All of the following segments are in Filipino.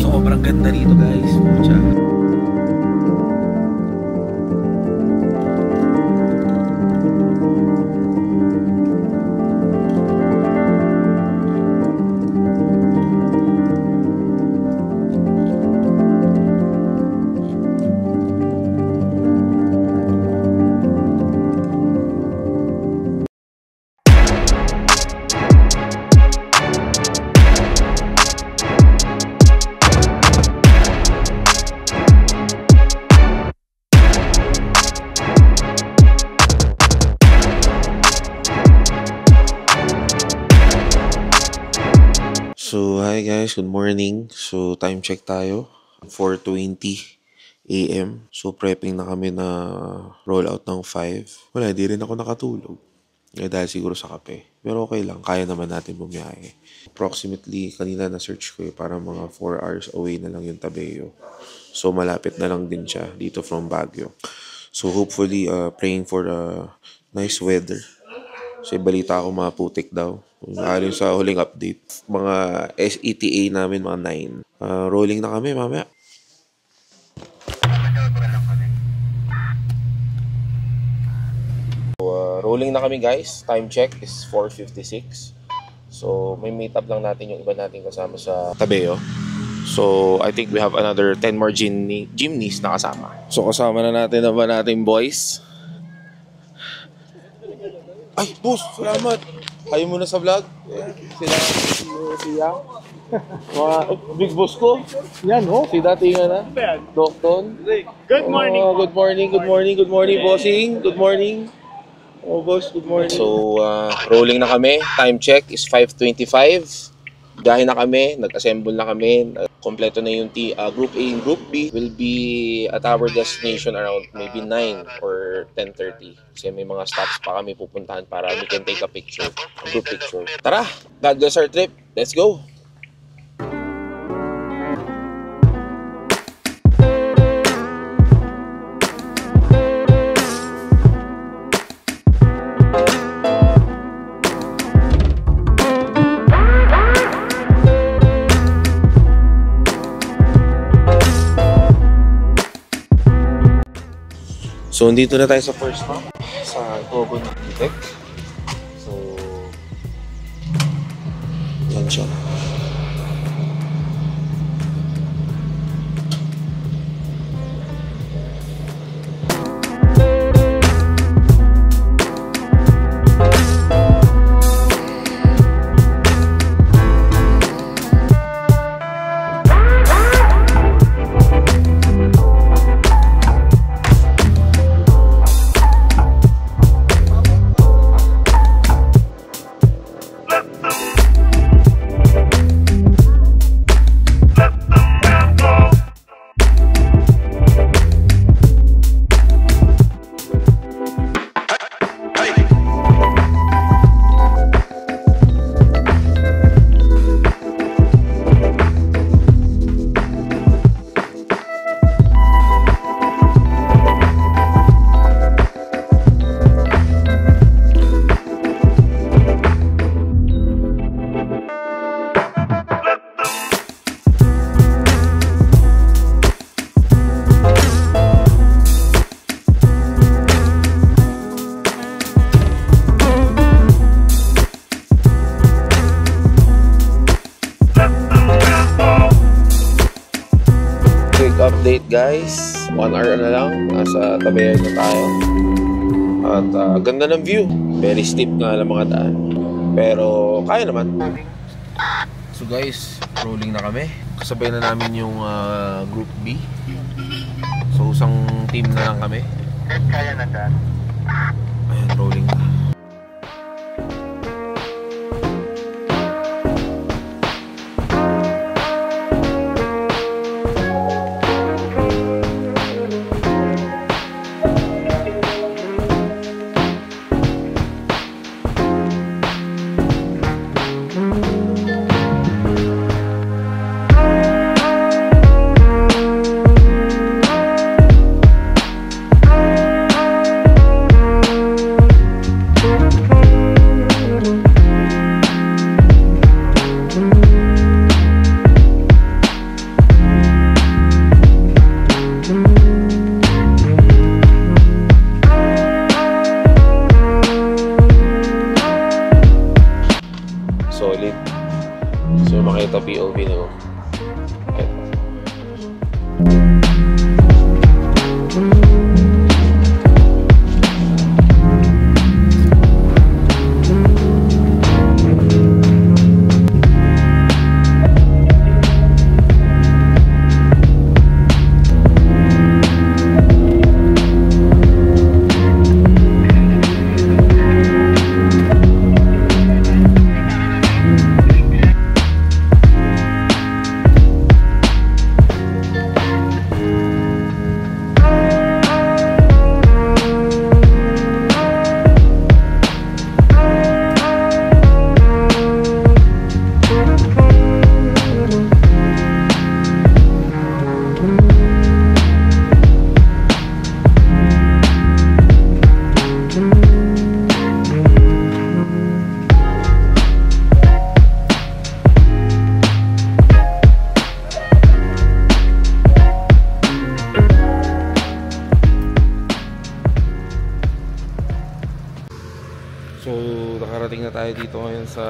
Sobrang ganda rito guys. Pucha. So, hi guys, good morning. So, time check tayo. 4:20 AM. So, prepping na kami na rollout ng 5. Wala, di rin ako nakatulog. Dahil siguro sa kape. Pero okay lang, kaya naman natin bumiyahe. Approximately, kanina na-search ko para mga 4 hours away na lang yung Tabeo. So, malapit na lang din siya dito from Baguio. So, hopefully, praying for nice weather. So, balita ako mga putik daw. Ayon sa huling update, mga SETA namin, mga 9. Rolling na kami, mamaya. So, rolling na kami guys. Time check is 4:56. So, may meet up lang natin yung iba natin kasama sa Tabeo. So, I think we have another 10 more gymneys na kasama. So, kasama na natin naman natin boys. Ay, boss, salamat. Ayaw muna sa vlog. Siya. Mga big boss ko. Yan, oh. Si dating na. Dokton. Good morning. Good morning, good morning, good morning, bossing. Good morning. Oh, boss, good morning. So, rolling na kami. Time check is 5:25. Gahin na kami. Nag-assemble na kami. Kompleto na yung Group A and Group B. Will be at our destination around maybe 9 or 10:30. Kasi may mga stops pa kami pupuntahan para we can take a picture. A group picture. Tara! God bless our trip. Let's go! So, dito na tayo sa first stop, sa Togo ng Titek. So, yan siya. Update guys, 1 hour na lang, nasa Tabeo na tayo. At ganda ng view, very steep nga lang mga daan, pero kaya naman. So guys, rolling na kami. Kasabay na namin yung Group B. So isang team na lang kami. Kaya na dyan. Ayan, rolling na. So, nakarating na tayo dito ngayon sa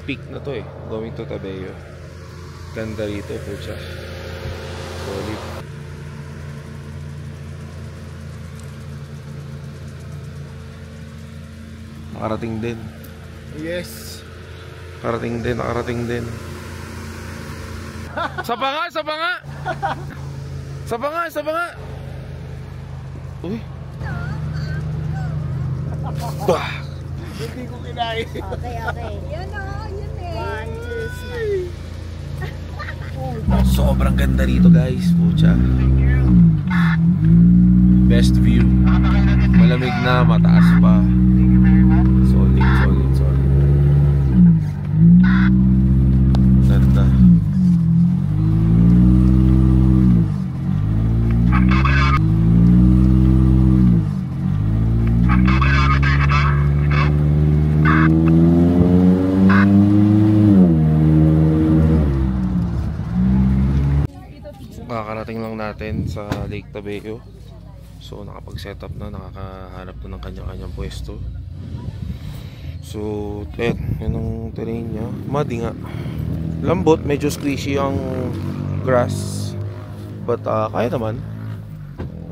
peak na to going to Tabeo. Ganda rito po siya. Solid. Nakarating din. Yes. Nakarating din. Sapa nga! Sapa nga! Uy! Bah! Hindi ko kinain. Okay. Yun eh. 1, 2, smile. Sobrang ganda rito guys, pucha. Best view. Malamig na, mataas pa. Solid. Ganda. Kakarating lang natin sa Lake Tabeo. So nakapag-set up na, nakakahanap na ng kanya-kanyang pwesto. So yun ang terrain niya. Muddy nga. Lambot, medyo squishy ang grass. But kaya naman.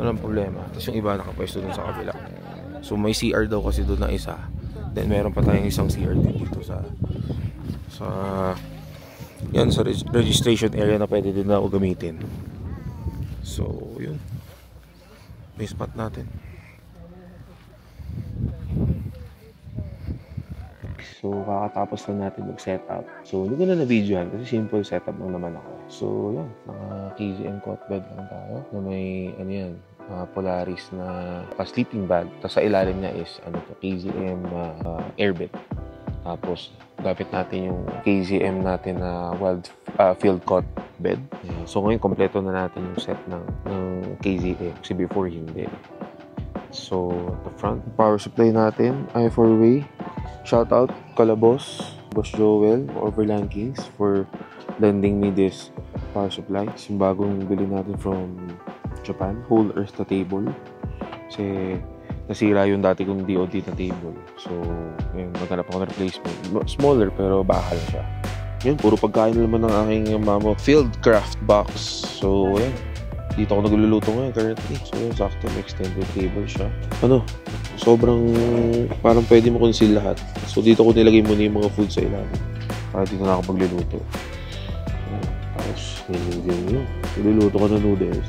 Walang problema. Tapos yung iba nakapwesto dun sa kabila. So may CR daw kasi doon na isa. Then meron pa tayong isang CR din dito sa yan sa registration area na pwede din na gamitin. So yun, may spot natin. So kakatapos lang natin mag-setup. So hindi ko na na-videohan kasi simple setup lang naman ako. So yun, naka KZM cot bed lang tayo na may ano yan, Polaris na sleeping bag. Tapos sa ilalim niya is KZM airbed. Tapos gamit natin yung KZM natin na field cot bed. So ngayon kompleto na natin yung set ng KZM kasi before hindi. So the front power supply natin ay 4-way. Shout out kala Boss Joel Overland Kings for lending me this power supply. Yung bagong bili natin from Japan, whole earth na table. Kasi nasira yung dati kong DOD na table. So, yun, maghanap ako ng replacement. Smaller pero bakal siya. Yun, puro pagkain naman ng aking mama. Fieldcraft box. So, yun. Dito ako nagluluto ngayon currently. So, yun, sakto extended table siya. Sobrang parang pwede mo conceal lahat. So, dito ko nilagay muna yung mga food sa ilalim. Para dito na ako magluluto. Tapos, yun. Niluluto ko na noodles.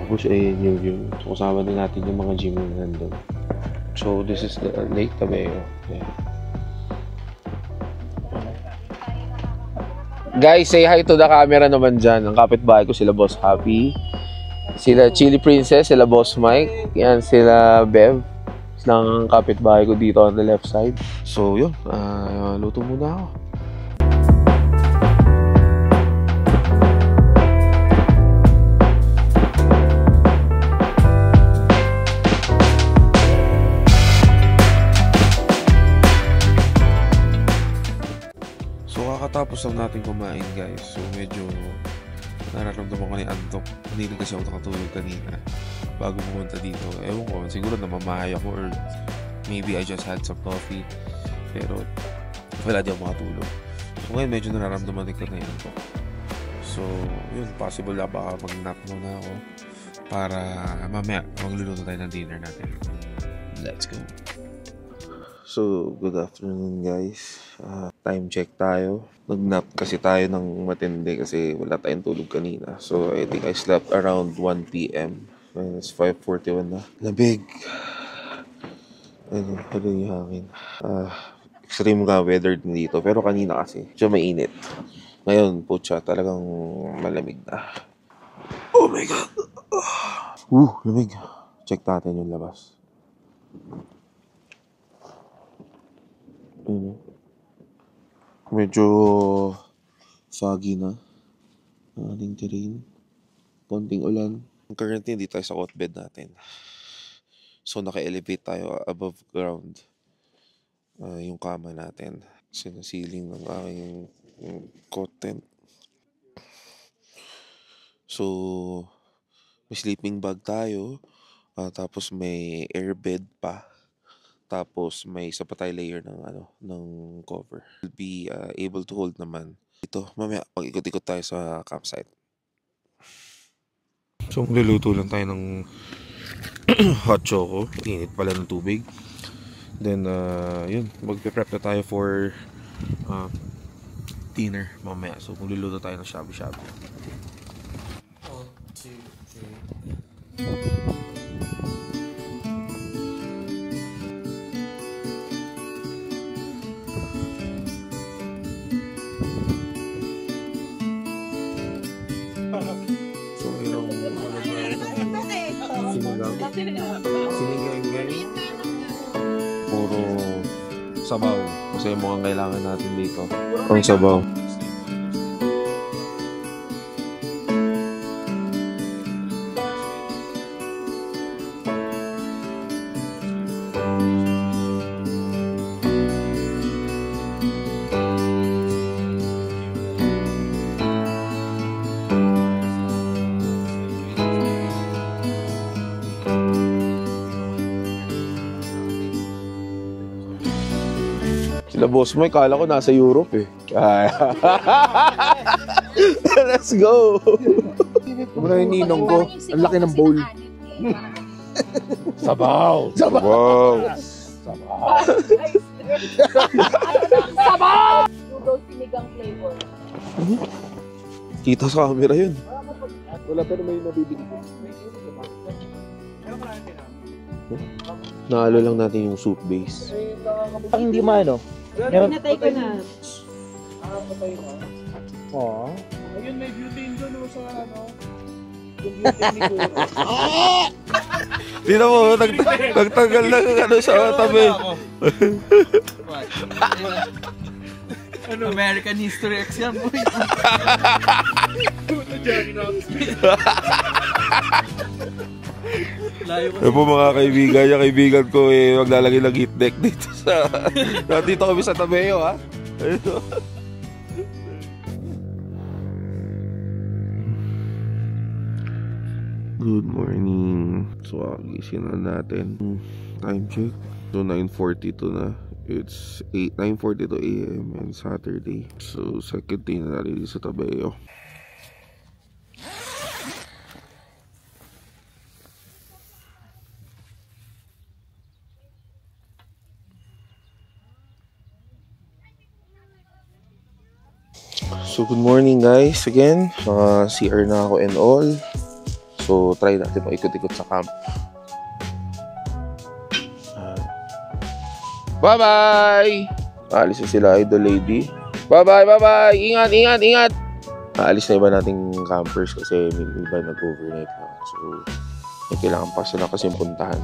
Tapos yun. So, kasama na natin yung mga gym na nandun. So, this is the Lake Tabeo. Yeah. Guys, say hi to the camera naman dyan. Ang kapitbahay ko, sila Boss Happy. Sila Chili Princess, sila Boss Mike. Yan, sila Bev. Sila ang kapitbahay ko dito on the left side. So, yun. Luto muna ako. Tapos lang natin kumain guys. So medyo nararamdaman ko na yung antok. Hindi na kasi ako nakatulog kanina bago pumunta dito. Ewan ko, siguro namamahay ako or maybe I just had some coffee. Pero wala di ako makatulog. So ngayon medyo nararamdaman ko na yung antok. So, yun, possible na baka mag-nap muna ako para mamaya magluluto tayo ng dinner natin. Let's go! So, good afternoon guys. Time check tayo. Nag-nap kasi tayo ng matindi kasi wala tayong tulog kanina. So, I think I slept around 1 p.m. And it's 5:41 na. Labig. Ano yung hangin. Extreme nga weather din dito. Pero kanina kasi, siya mainit. Ngayon, putya, talagang malamig na. Oh my God! Lamig. Check natin yung labas. Ayun. Medyo foggy na. Ating terrain. Konting ulan. Currently, hindi tayo sa hot bed natin. So, naka-elevate tayo above ground. Yung kama natin. Sinasiling ng aking content. So, may sleeping bag tayo. Tapos may airbed pa. Tapos may isa pa tayo layer ng cover. Will be able to hold naman. Ito, mamaya pag-ikot-ikot tayo sa campsite. So, magluluto lang tayo ng hot choco. Init pala ng tubig. Then, yun, magpe-prep na tayo for dinner mamaya. So, magluluto tayo ng shabu-shabu. 1, 2, 3. Sinigang. Puro sabaw. Kasi mukhang kailangan natin dito. Ang sabaw. Sila boss mo, kala ko nasa Europe eh. Let's go! Muna yung ninong ko. Ang laki ng bowl. Sabaw! Sabaw! Noodle sinigang flavor. Kita sa camera yun. Wala pero may nabibili ko. Naalo lang natin yung soup base. Ang hindi maano. Pinatay ko na. Patay na. Oo. Ayun, may butane doon sa yung butane ni Kuya. Tino mo, nagtagal lang sa tabi. American History X yan, boy. Yan po mga kaibigan, yung kaibigan ko maglalagay ng heat deck dito sa... Dito kami sa Tabeo, ha? Ayun. Good morning. So, gising na natin. Time check. So, 9:42 na. It's 9:42 a.m. and Saturday. So, second day na natin sa Tabeo. So, good morning guys again. CR na ako and all. So, try natin maikot-ikot sa camp. Bye-bye! Aalis na sila, idol lady. Bye-bye, bye-bye! Ingat! Aalis na iba nating campers kasi may iba nag-overnight lang. So, may kailangan pa sila kasi puntahan.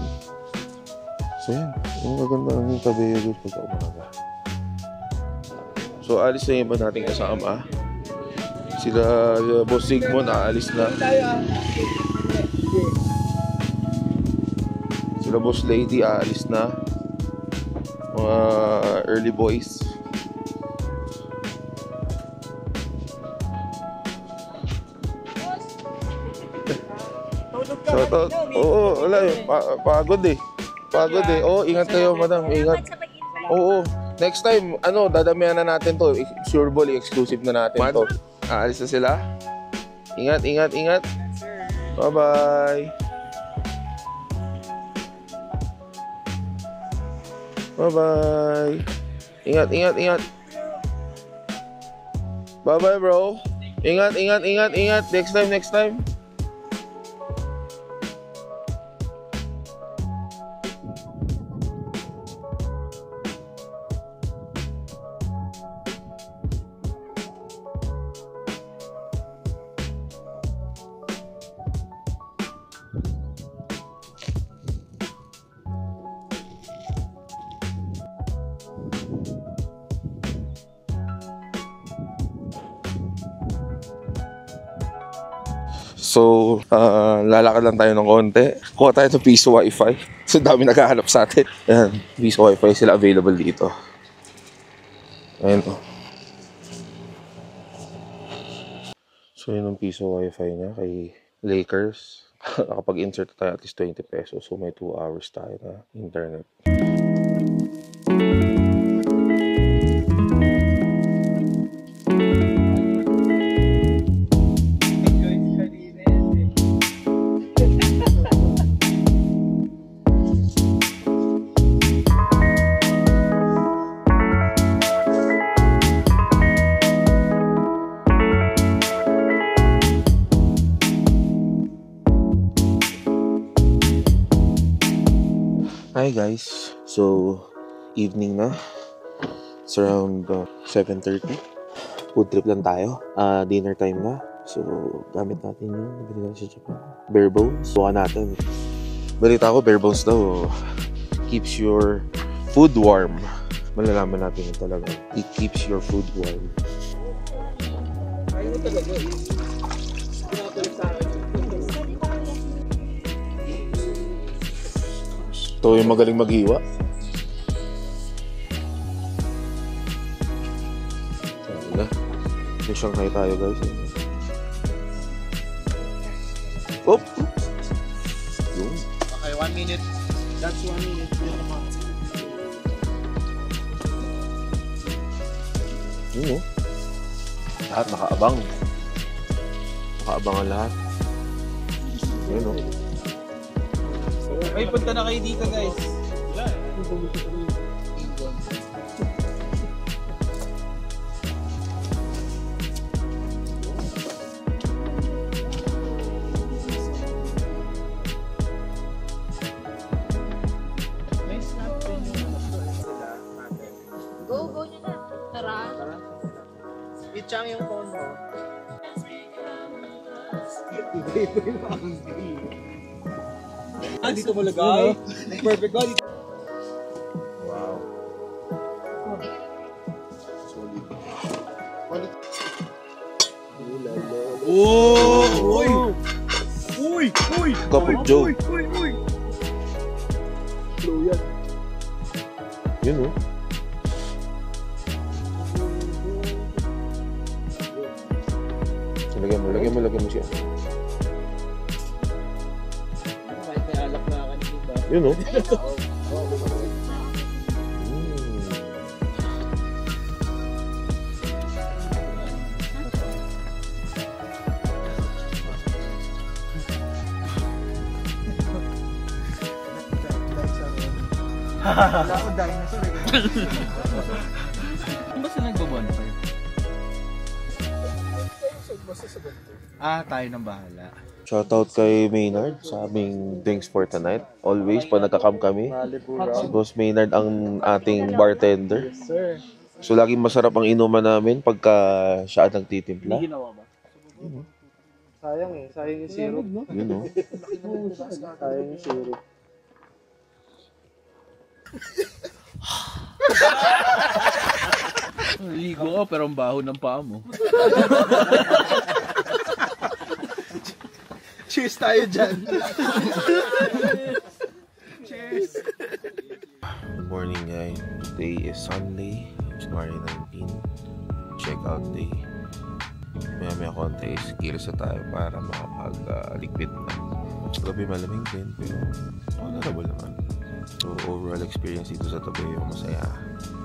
So, yan. Yung maganda ng Tabeo doon pagka umaga. So, alis na yung iba nating kasama. Sila, Boss Sigmund, aalis na. Sila Boss Lady, aalis na. Mga early boys. Shoutout. Oo, wala eh. Pagod eh. Oo, ingat kayo, madam. Ingat. Oo. Next time, dadamihan na natin to. Sure ball, exclusive na natin to. Aalis na sila. Ingat, ingat, ingat. Bye-bye. Bye-bye. Ingat, ingat, ingat. Bye-bye, bro. Ingat, ingat, ingat, ingat. Next time, next time. So, lalakad lang tayo ng konti. Kuha tayo ng piso wifi. So, dami naghahanap sa atin. Ayan, piso wifi sila available dito. Ayan o. So, yun ang piso wifi niya kay Lakers. Nakapag-insert tayo at least 20 pesos. So, may 2 hours tayo na internet. Hi guys, so evening na. It's around 7:30. Food trip lang tayo. Dinner time na. So gamit natin yung binigay sa Japan. Bare bones. Suka natin. Balita ko bare bones daw keeps your food warm. Malalaman natin yun talaga. It keeps your food warm. Ayaw mo talaga eh. Pinapalik sa akin. Ito yung magaling maghiwa. Sabi na. May Shanghai tayo guys. Oop! Yung. Okay, 1 minute. That's 1 minute. Yun o. Lahat nakaabang. Nakaabang ang lahat. Yun o. Ay, punta na kayo dito, guys. Go nyo na. Tara. Itchang yung phone mo. Dito mo lagay. Perfect ba? Wow. Solid. Oh! Uy! Uy! Uy! Cup of Joe. Uy! Uy! Slow yan. Yun o. Lagyan mo siya. Kahit may alak na kanina. Yun o. Wala akong dinosaur eh. Basta nagbo-bonfire? Tayo nang bahala. Shoutout kay Maynard sa aming drinks for tonight. Always, pag nagka-camp kami, si Boss Maynard ang ating bartender. Sir. So, laging masarap ang inuman namin pagka siya ang nagtitimpla. Ginawa ba? Sayang eh. Sayang yung syrup. Yun o. Sayang yung syrup. Ligo ka pero ang baho ng paa mo. Cheers tayo dyan. Cheers. Good morning guys. Today is Sunday, January 19. Check out day. Maya konti is kilos na tayo para makapag-liquid na. Gabi malamig din pero honorable naman. So overall experience dito sa Tabayo masaya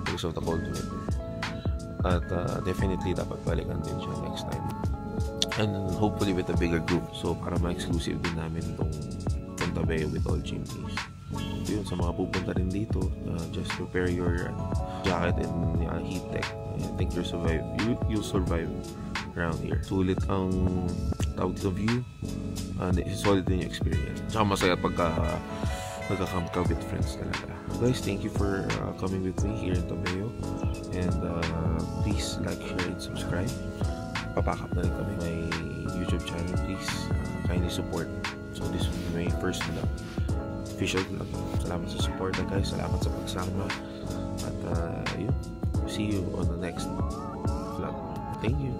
because of the cold weather. At definitely dapat balikan din siya next time. And hopefully with a bigger group. So para ma-exclusive din namin itong Tabeo with all chimneys. So yun, sa mga pupunta rin dito, just prepare your jacket and heat tech. I think you'll survive around here. Sulit ang tawag sa view, and solid din yung experience. Tsaka masaya pagka nagka-camp ka with friends talaga. Guys, thank you for coming with me here in Tabeo. And please like, share, and subscribe. Papack up na rin kami my YouTube channel. Please kindly support. So this will be my first vlog, official vlog. Salamat sa support guys. Salamat sa pagsama. At yun, see you on the next vlog. Thank you.